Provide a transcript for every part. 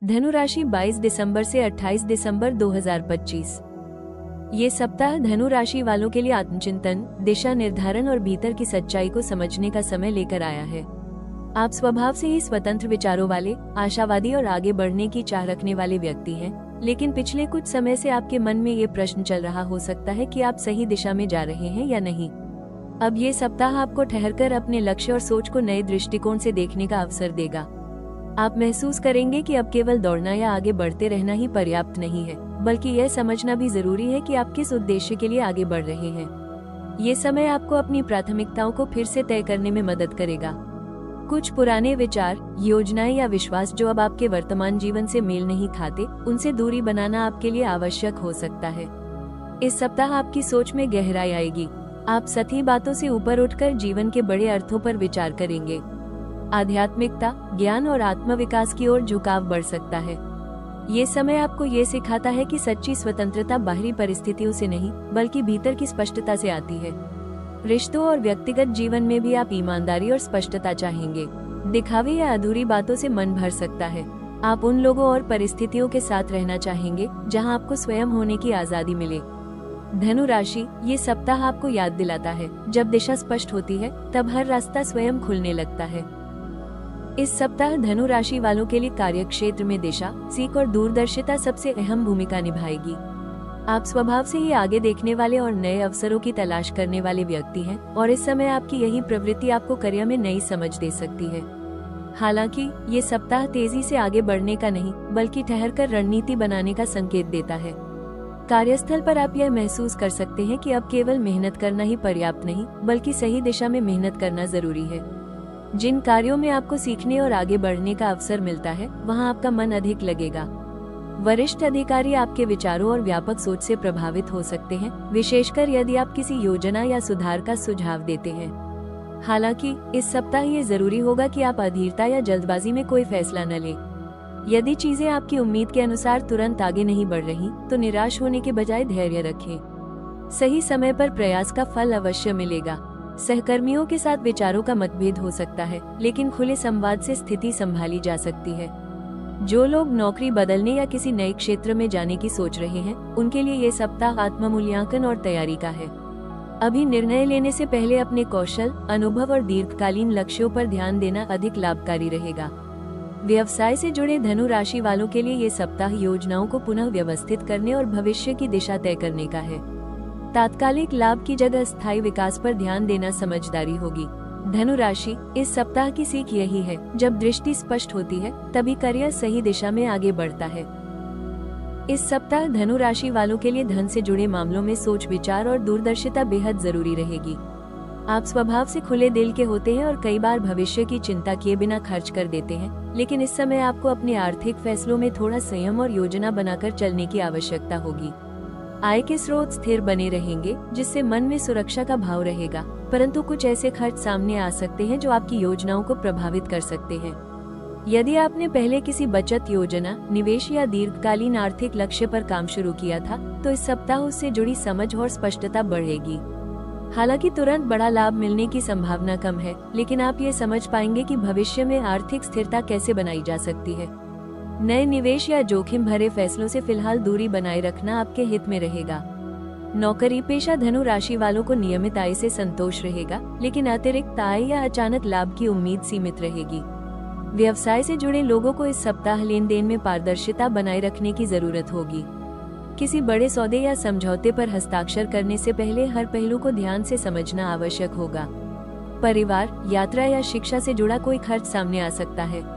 धनु राशि 22 दिसंबर से 28 दिसंबर 2025। ये सप्ताह धनु राशि वालों के लिए आत्मचिंतन, दिशा निर्धारण और भीतर की सच्चाई को समझने का समय लेकर आया है। आप स्वभाव से ही स्वतंत्र विचारों वाले, आशावादी और आगे बढ़ने की चाह रखने वाले व्यक्ति हैं, लेकिन पिछले कुछ समय से आपके मन में ये प्रश्न चल रहा हो सकता है कि आप सही दिशा में जा रहे हैं या नहीं। अब ये सप्ताह आपको ठहरकर अपने लक्ष्य और सोच को नए दृष्टिकोण से देखने का अवसर देगा। आप महसूस करेंगे कि अब केवल दौड़ना या आगे बढ़ते रहना ही पर्याप्त नहीं है, बल्कि यह समझना भी जरूरी है कि आप किस उद्देश्य के लिए आगे बढ़ रहे हैं। ये समय आपको अपनी प्राथमिकताओं को फिर से तय करने में मदद करेगा। कुछ पुराने विचार, योजनाएं या विश्वास जो अब आपके वर्तमान जीवन से मेल नहीं खाते, उनसे दूरी बनाना आपके लिए आवश्यक हो सकता है। इस सप्ताह आपकी सोच में गहराई आएगी। आप सतही बातों से ऊपर उठकर जीवन के बड़े अर्थों पर विचार करेंगे। आध्यात्मिकता, ज्ञान और आत्मविकास की ओर झुकाव बढ़ सकता है। ये समय आपको ये सिखाता है कि सच्ची स्वतंत्रता बाहरी परिस्थितियों से नहीं, बल्कि भीतर की स्पष्टता से आती है। रिश्तों और व्यक्तिगत जीवन में भी आप ईमानदारी और स्पष्टता चाहेंगे। दिखावे या अधूरी बातों से मन भर सकता है। आप उन लोगों और परिस्थितियों के साथ रहना चाहेंगे जहां आपको स्वयं होने की आजादी मिले। धनु राशि, ये सप्ताह आपको याद दिलाता है, जब दिशा स्पष्ट होती है तब हर रास्ता स्वयं खुलने लगता है। इस सप्ताह धनु राशि वालों के लिए कार्य क्षेत्र में दिशा, सीख और दूरदर्शिता सबसे अहम भूमिका निभाएगी। आप स्वभाव से ही आगे देखने वाले और नए अवसरों की तलाश करने वाले व्यक्ति हैं, और इस समय आपकी यही प्रवृत्ति आपको करियर में नई समझ दे सकती है। हालांकि ये सप्ताह तेजी से आगे बढ़ने का नहीं, बल्कि ठहरकर रणनीति बनाने का संकेत देता है। कार्यस्थल पर आप यह महसूस कर सकते हैं कि अब केवल मेहनत करना ही पर्याप्त नहीं, बल्कि सही दिशा में मेहनत करना जरूरी है। जिन कार्यों में आपको सीखने और आगे बढ़ने का अवसर मिलता है, वहां आपका मन अधिक लगेगा। वरिष्ठ अधिकारी आपके विचारों और व्यापक सोच से प्रभावित हो सकते हैं, विशेषकर यदि आप किसी योजना या सुधार का सुझाव देते हैं। हालांकि इस सप्ताह ये जरूरी होगा कि आप अधीरता या जल्दबाजी में कोई फैसला न लें। यदि चीजें आपकी उम्मीद के अनुसार तुरंत आगे नहीं बढ़ रही, तो निराश होने के बजाय धैर्य रखें। सही समय पर प्रयास का फल अवश्य मिलेगा। सहकर्मियों के साथ विचारों का मतभेद हो सकता है, लेकिन खुले संवाद से स्थिति संभाली जा सकती है। जो लोग नौकरी बदलने या किसी नए क्षेत्र में जाने की सोच रहे हैं, उनके लिए ये सप्ताह आत्ममूल्यांकन और तैयारी का है। अभी निर्णय लेने से पहले अपने कौशल, अनुभव और दीर्घकालीन लक्ष्यों पर ध्यान देना अधिक लाभकारी रहेगा। व्यवसाय से जुड़े धनु राशि वालों के लिए ये सप्ताह योजनाओं को पुनः व्यवस्थित करने और भविष्य की दिशा तय करने का है। तात्कालिक लाभ की जगह स्थायी विकास पर ध्यान देना समझदारी होगी। धनु राशि, इस सप्ताह की सीख यही है, जब दृष्टि स्पष्ट होती है तभी करियर सही दिशा में आगे बढ़ता है। इस सप्ताह धनु राशि वालों के लिए धन से जुड़े मामलों में सोच विचार और दूरदर्शिता बेहद जरूरी रहेगी। आप स्वभाव से खुले दिल के होते हैं और कई बार भविष्य की चिंता किए बिना खर्च कर देते हैं, लेकिन इस समय आपको अपने आर्थिक फैसलों में थोड़ा संयम और योजना बनाकर चलने की आवश्यकता होगी। आय के स्रोत स्थिर बने रहेंगे, जिससे मन में सुरक्षा का भाव रहेगा, परंतु कुछ ऐसे खर्च सामने आ सकते हैं जो आपकी योजनाओं को प्रभावित कर सकते हैं। यदि आपने पहले किसी बचत योजना, निवेश या दीर्घकालीन आर्थिक लक्ष्य पर काम शुरू किया था, तो इस सप्ताह उससे जुड़ी समझ और स्पष्टता बढ़ेगी। हालांकि तुरंत बड़ा लाभ मिलने की संभावना कम है, लेकिन आप ये समझ पाएंगे कि भविष्य में आर्थिक स्थिरता कैसे बनाई जा सकती है। नए निवेश या जोखिम भरे फैसलों से फिलहाल दूरी बनाए रखना आपके हित में रहेगा। नौकरी पेशा धनु राशि वालों को नियमित आय से संतोष रहेगा, लेकिन अतिरिक्त आय या अचानक लाभ की उम्मीद सीमित रहेगी। व्यवसाय से जुड़े लोगों को इस सप्ताह लेन देन में पारदर्शिता बनाए रखने की जरूरत होगी। किसी बड़े सौदे या समझौते पर हस्ताक्षर करने से पहले हर पहलू को ध्यान से समझना आवश्यक होगा। परिवार, यात्रा या शिक्षा से जुड़ा कोई खर्च सामने आ सकता है।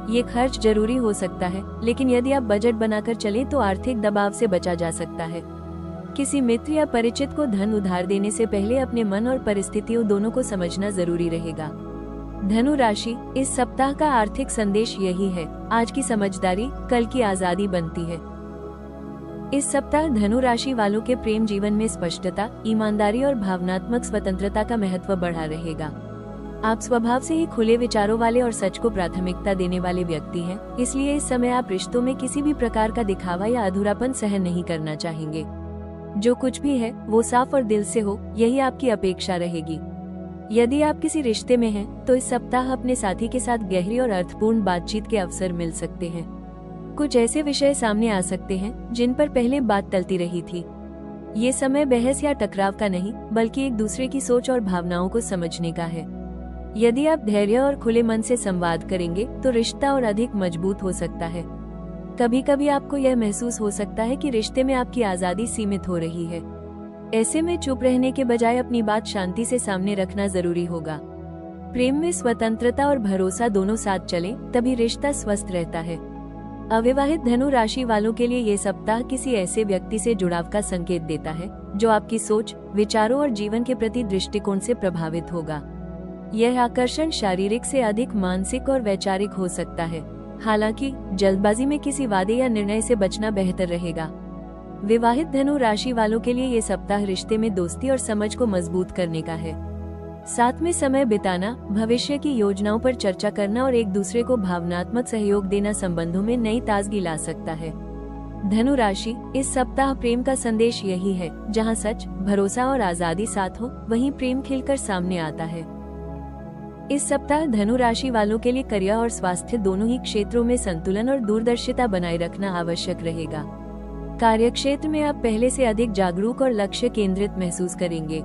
ये खर्च जरूरी हो सकता है, लेकिन यदि आप बजट बनाकर चलें तो आर्थिक दबाव से बचा जा सकता है। किसी मित्र या परिचित को धन उधार देने से पहले अपने मन और परिस्थितियों दोनों को समझना जरूरी रहेगा। धनु राशि, इस सप्ताह का आर्थिक संदेश यही है, आज की समझदारी कल की आजादी बनती है। इस सप्ताह धनु राशि वालों के प्रेम जीवन में स्पष्टता, ईमानदारी और भावनात्मक स्वतंत्रता का महत्व बढ़ा रहेगा। आप स्वभाव से ही खुले विचारों वाले और सच को प्राथमिकता देने वाले व्यक्ति हैं, इसलिए इस समय आप रिश्तों में किसी भी प्रकार का दिखावा या अधूरापन सहन नहीं करना चाहेंगे। जो कुछ भी है वो साफ और दिल से हो, यही आपकी अपेक्षा रहेगी। यदि आप किसी रिश्ते में हैं, तो इस सप्ताह अपने साथी के साथ गहरी और अर्थपूर्ण बातचीत के अवसर मिल सकते हैं। कुछ ऐसे विषय सामने आ सकते हैं जिन पर पहले बात टलती रही थी। ये समय बहस या टकराव का नहीं, बल्कि एक दूसरे की सोच और भावनाओं को समझने का है। यदि आप धैर्य और खुले मन से संवाद करेंगे तो रिश्ता और अधिक मजबूत हो सकता है। कभी कभी आपको यह महसूस हो सकता है कि रिश्ते में आपकी आजादी सीमित हो रही है। ऐसे में चुप रहने के बजाय अपनी बात शांति से सामने रखना जरूरी होगा। प्रेम में स्वतंत्रता और भरोसा दोनों साथ चले, तभी रिश्ता स्वस्थ रहता है। अविवाहित धनु राशि वालों के लिए ये सप्ताह किसी ऐसे व्यक्ति से जुड़ाव का संकेत देता है जो आपकी सोच, विचारों और जीवन के प्रति दृष्टिकोण से प्रभावित होगा। यह आकर्षण शारीरिक से अधिक मानसिक और वैचारिक हो सकता है। हालांकि जल्दबाजी में किसी वादे या निर्णय से बचना बेहतर रहेगा। विवाहित धनु राशि वालों के लिए ये सप्ताह रिश्ते में दोस्ती और समझ को मजबूत करने का है। साथ में समय बिताना, भविष्य की योजनाओं पर चर्चा करना और एक दूसरे को भावनात्मक सहयोग देना संबंधों में नई ताजगी ला सकता है। धनु राशि, इस सप्ताह प्रेम का संदेश यही है, जहां सच, भरोसा और आजादी साथ हो, वहीं प्रेम खिलकर सामने आता है। इस सप्ताह धनु राशि वालों के लिए करियर और स्वास्थ्य दोनों ही क्षेत्रों में संतुलन और दूरदर्शिता बनाए रखना आवश्यक रहेगा। कार्यक्षेत्र में आप पहले से अधिक जागरूक और लक्ष्य केंद्रित महसूस करेंगे।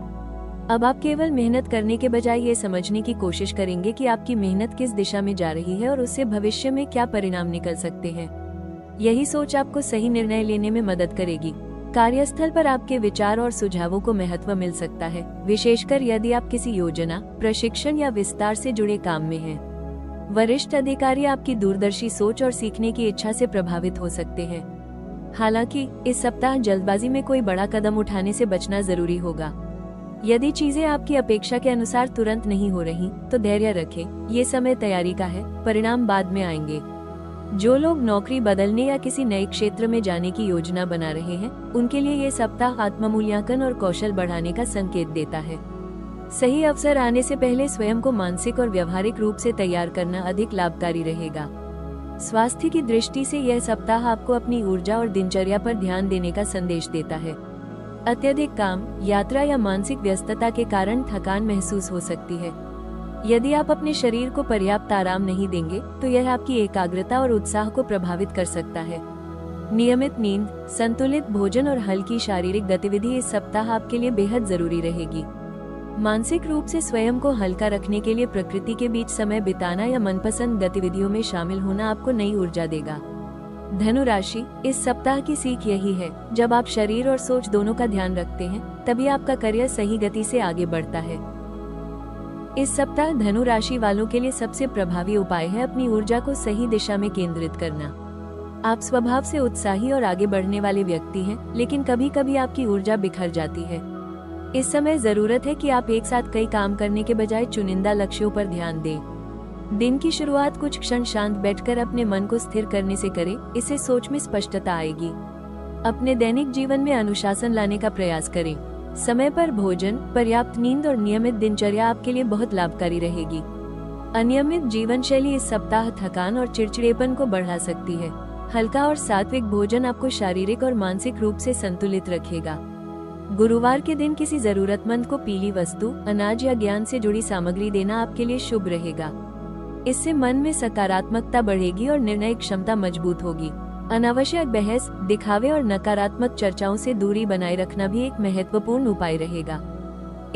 अब आप केवल मेहनत करने के बजाय ये समझने की कोशिश करेंगे कि आपकी मेहनत किस दिशा में जा रही है और उससे भविष्य में क्या परिणाम निकल सकते हैं। यही सोच आपको सही निर्णय लेने में मदद करेगी। कार्यस्थल पर आपके विचार और सुझावों को महत्व मिल सकता है, विशेषकर यदि आप किसी योजना, प्रशिक्षण या विस्तार से जुड़े काम में हैं। वरिष्ठ अधिकारी आपकी दूरदर्शी सोच और सीखने की इच्छा से प्रभावित हो सकते हैं। हालांकि इस सप्ताह जल्दबाजी में कोई बड़ा कदम उठाने से बचना जरूरी होगा। यदि चीजें आपकी अपेक्षा के अनुसार तुरंत नहीं हो रही, तो धैर्य रखें। ये समय तैयारी का है, परिणाम बाद में आएंगे। जो लोग नौकरी बदलने या किसी नए क्षेत्र में जाने की योजना बना रहे हैं, उनके लिए ये सप्ताह आत्ममूल्यांकन और कौशल बढ़ाने का संकेत देता है। सही अवसर आने से पहले स्वयं को मानसिक और व्यवहारिक रूप से तैयार करना अधिक लाभकारी रहेगा। स्वास्थ्य की दृष्टि से यह सप्ताह आपको अपनी ऊर्जा और दिनचर्या पर ध्यान देने का संदेश देता है। अत्यधिक काम, यात्रा या मानसिक व्यस्तता के कारण थकान महसूस हो सकती है। यदि आप अपने शरीर को पर्याप्त आराम नहीं देंगे, तो यह आपकी एकाग्रता और उत्साह को प्रभावित कर सकता है। नियमित नींद, संतुलित भोजन और हल्की शारीरिक गतिविधि इस सप्ताह आपके लिए बेहद जरूरी रहेगी। मानसिक रूप से स्वयं को हल्का रखने के लिए प्रकृति के बीच समय बिताना या मनपसंद गतिविधियों में शामिल होना आपको नई ऊर्जा देगा। धनु राशि, इस सप्ताह की सीख यही है, जब आप शरीर और सोच दोनों का ध्यान रखते हैं, तभी आपका करियर सही गति से आगे बढ़ता है। इस सप्ताह धनु राशि वालों के लिए सबसे प्रभावी उपाय है अपनी ऊर्जा को सही दिशा में केंद्रित करना। आप स्वभाव से उत्साही और आगे बढ़ने वाले व्यक्ति हैं, लेकिन कभी कभी आपकी ऊर्जा बिखर जाती है। इस समय जरूरत है कि आप एक साथ कई काम करने के बजाय चुनिंदा लक्ष्यों पर ध्यान दें। दिन की शुरुआत कुछ क्षण शांत बैठकर अपने मन को स्थिर करने से करें, इससे सोच में स्पष्टता आएगी। अपने दैनिक जीवन में अनुशासन लाने का प्रयास करें। समय पर भोजन, पर्याप्त नींद और नियमित दिनचर्या आपके लिए बहुत लाभकारी रहेगी। अनियमित जीवन शैली इस सप्ताह थकान और चिड़चिड़ेपन को बढ़ा सकती है। हल्का और सात्विक भोजन आपको शारीरिक और मानसिक रूप से संतुलित रखेगा। गुरुवार के दिन किसी जरूरतमंद को पीली वस्तु, अनाज या ज्ञान से जुड़ी सामग्री देना आपके लिए शुभ रहेगा। इससे मन में सकारात्मकता बढ़ेगी और निर्णय क्षमता मजबूत होगी। अनावश्यक बहस, दिखावे और नकारात्मक चर्चाओं से दूरी बनाए रखना भी एक महत्वपूर्ण उपाय रहेगा।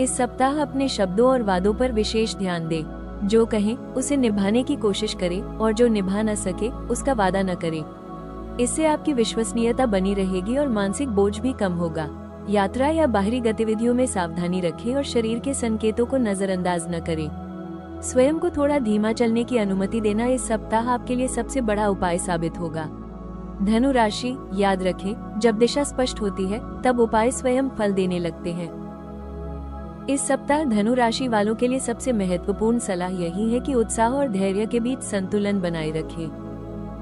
इस सप्ताह अपने शब्दों और वादों पर विशेष ध्यान दें। जो कहें उसे निभाने की कोशिश करें और जो निभा न सके उसका वादा न करें। इससे आपकी विश्वसनीयता बनी रहेगी और मानसिक बोझ भी कम होगा। यात्रा या बाहरी गतिविधियों में सावधानी रखें और शरीर के संकेतों को नजरअंदाज न करें। स्वयं को थोड़ा धीमा चलने की अनुमति देना इस सप्ताह आपके लिए सबसे बड़ा उपाय साबित होगा। धनु राशि, याद रखें, जब दिशा स्पष्ट होती है तब उपाय स्वयं फल देने लगते हैं। इस सप्ताह धनु राशि वालों के लिए सबसे महत्वपूर्ण सलाह यही है कि उत्साह और धैर्य के बीच संतुलन बनाए रखें।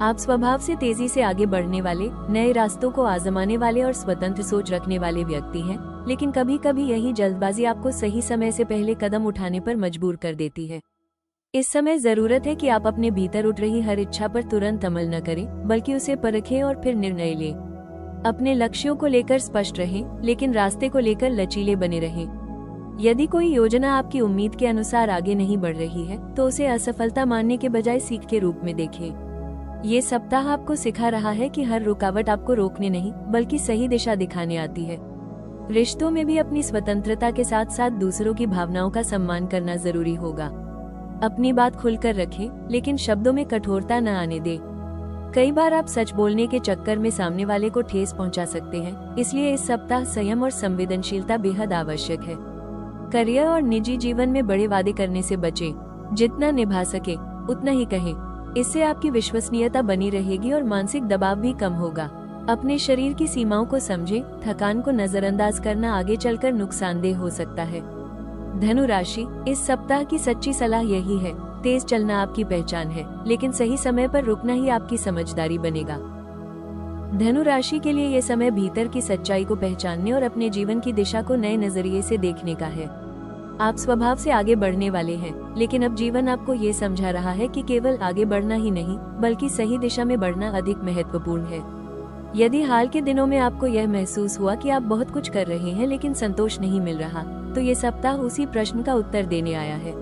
आप स्वभाव से तेजी से आगे बढ़ने वाले, नए रास्तों को आजमाने वाले और स्वतंत्र सोच रखने वाले व्यक्ति हैं, लेकिन कभी कभी यही जल्दबाजी आपको सही समय से पहले कदम उठाने पर मजबूर कर देती है। इस समय जरूरत है कि आप अपने भीतर उठ रही हर इच्छा पर तुरंत अमल न करें, बल्कि उसे परखें और फिर निर्णय लें। अपने लक्ष्यों को लेकर स्पष्ट रहें, लेकिन रास्ते को लेकर लचीले बने रहें। यदि कोई योजना आपकी उम्मीद के अनुसार आगे नहीं बढ़ रही है, तो उसे असफलता मानने के बजाय सीख के रूप में देखें। ये सप्ताह आपको सिखा रहा है कि हर रुकावट आपको रोकने नहीं बल्कि सही दिशा दिखाने आती है। रिश्तों में भी अपनी स्वतंत्रता के साथ साथ दूसरों की भावनाओं का सम्मान करना जरूरी होगा। अपनी बात खुलकर रखें, लेकिन शब्दों में कठोरता न आने दें। कई बार आप सच बोलने के चक्कर में सामने वाले को ठेस पहुंचा सकते हैं, इसलिए इस सप्ताह संयम और संवेदनशीलता बेहद आवश्यक है। करियर और निजी जीवन में बड़े वादे करने से बचें। जितना निभा सके उतना ही कहें। इससे आपकी विश्वसनीयता बनी रहेगी और मानसिक दबाव भी कम होगा। अपने शरीर की सीमाओं को समझें। थकान को नजरअंदाज करना आगे चलकर नुकसानदेह हो सकता है। धनु राशि, इस सप्ताह की सच्ची सलाह यही है, तेज चलना आपकी पहचान है, लेकिन सही समय पर रुकना ही आपकी समझदारी बनेगा। धनु राशि के लिए यह समय भीतर की सच्चाई को पहचानने और अपने जीवन की दिशा को नए नजरिए से देखने का है। आप स्वभाव से आगे बढ़ने वाले हैं, लेकिन अब जीवन आपको ये समझा रहा है कि केवल आगे बढ़ना ही नहीं बल्कि सही दिशा में बढ़ना अधिक महत्वपूर्ण है। यदि हाल के दिनों में आपको यह महसूस हुआ कि आप बहुत कुछ कर रहे हैं लेकिन संतोष नहीं मिल रहा, तो ये सप्ताह उसी प्रश्न का उत्तर देने आया है।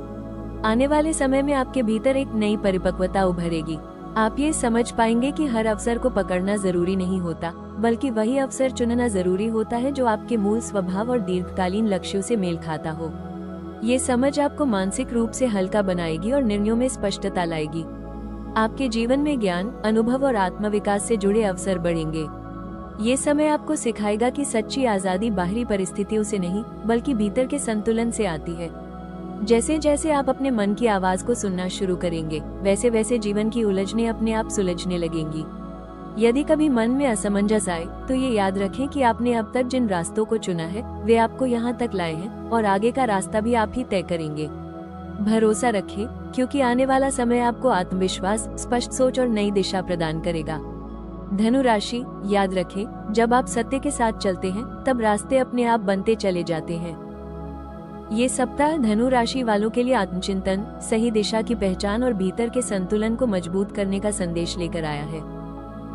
आने वाले समय में आपके भीतर एक नई परिपक्वता उभरेगी। आप ये समझ पाएंगे कि हर अवसर को पकड़ना जरूरी नहीं होता, बल्कि वही अवसर चुनना जरूरी होता है जो आपके मूल स्वभाव और दीर्घकालीन लक्ष्यों से मेल खाता हो। ये समझ आपको मानसिक रूप से हल्का बनाएगी और निर्णयों में स्पष्टता लाएगी। आपके जीवन में ज्ञान, अनुभव और आत्मविकास से जुड़े अवसर बढ़ेंगे। ये समय आपको सिखाएगा कि सच्ची आजादी बाहरी परिस्थितियों से नहीं बल्कि भीतर के संतुलन से आती है। जैसे जैसे आप अपने मन की आवाज को सुनना शुरू करेंगे, वैसे वैसे जीवन की उलझनें अपने आप सुलझने लगेंगी। यदि कभी मन में असमंजस आए तो ये याद रखें कि आपने अब तक जिन रास्तों को चुना है वे आपको यहाँ तक लाए हैं और आगे का रास्ता भी आप ही तय करेंगे। भरोसा रखें, क्योंकि आने वाला समय आपको आत्मविश्वास, स्पष्ट सोच और नई दिशा प्रदान करेगा। धनु राशि, याद रखें, जब आप सत्य के साथ चलते हैं तब रास्ते अपने आप बनते चले जाते हैं। ये सप्ताह धनु राशि वालों के लिए आत्मचिंतन, सही दिशा की पहचान और भीतर के संतुलन को मजबूत करने का संदेश लेकर आया है।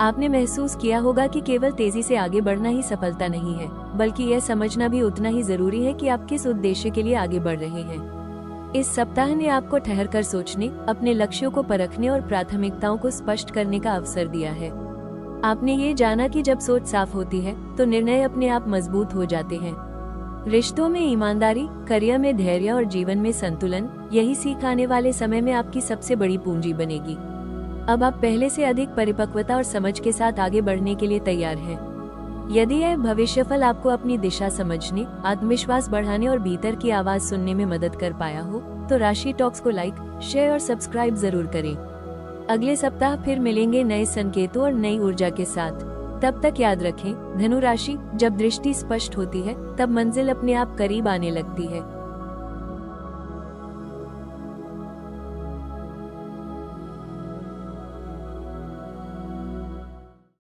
आपने महसूस किया होगा कि केवल तेजी से आगे बढ़ना ही सफलता नहीं है, बल्कि यह समझना भी उतना ही जरूरी है कि आप किस उद्देश्य के लिए आगे बढ़ रहे हैं। इस सप्ताह ने आपको ठहरकर सोचने, अपने लक्ष्यों को परखने और प्राथमिकताओं को स्पष्ट करने का अवसर दिया है। आपने ये जाना कि जब सोच साफ होती है तो निर्णय अपने आप मजबूत हो जाते हैं। रिश्तों में ईमानदारी, करियर में धैर्य और जीवन में संतुलन, यही सीख आने वाले समय में आपकी सबसे बड़ी पूंजी बनेगी। अब आप पहले से अधिक परिपक्वता और समझ के साथ आगे बढ़ने के लिए तैयार हैं। यदि यह भविष्यफल आपको अपनी दिशा समझने, आत्मविश्वास बढ़ाने और भीतर की आवाज सुनने में मदद कर पाया हो, तो राशि टॉक्स को लाइक, शेयर और सब्सक्राइब जरूर करें। अगले सप्ताह फिर मिलेंगे नए संकेतों और नई ऊर्जा के साथ। तब तक याद रखें, धनु राशि, जब दृष्टि स्पष्ट होती है तब मंजिल अपने आप करीब आने लगती है।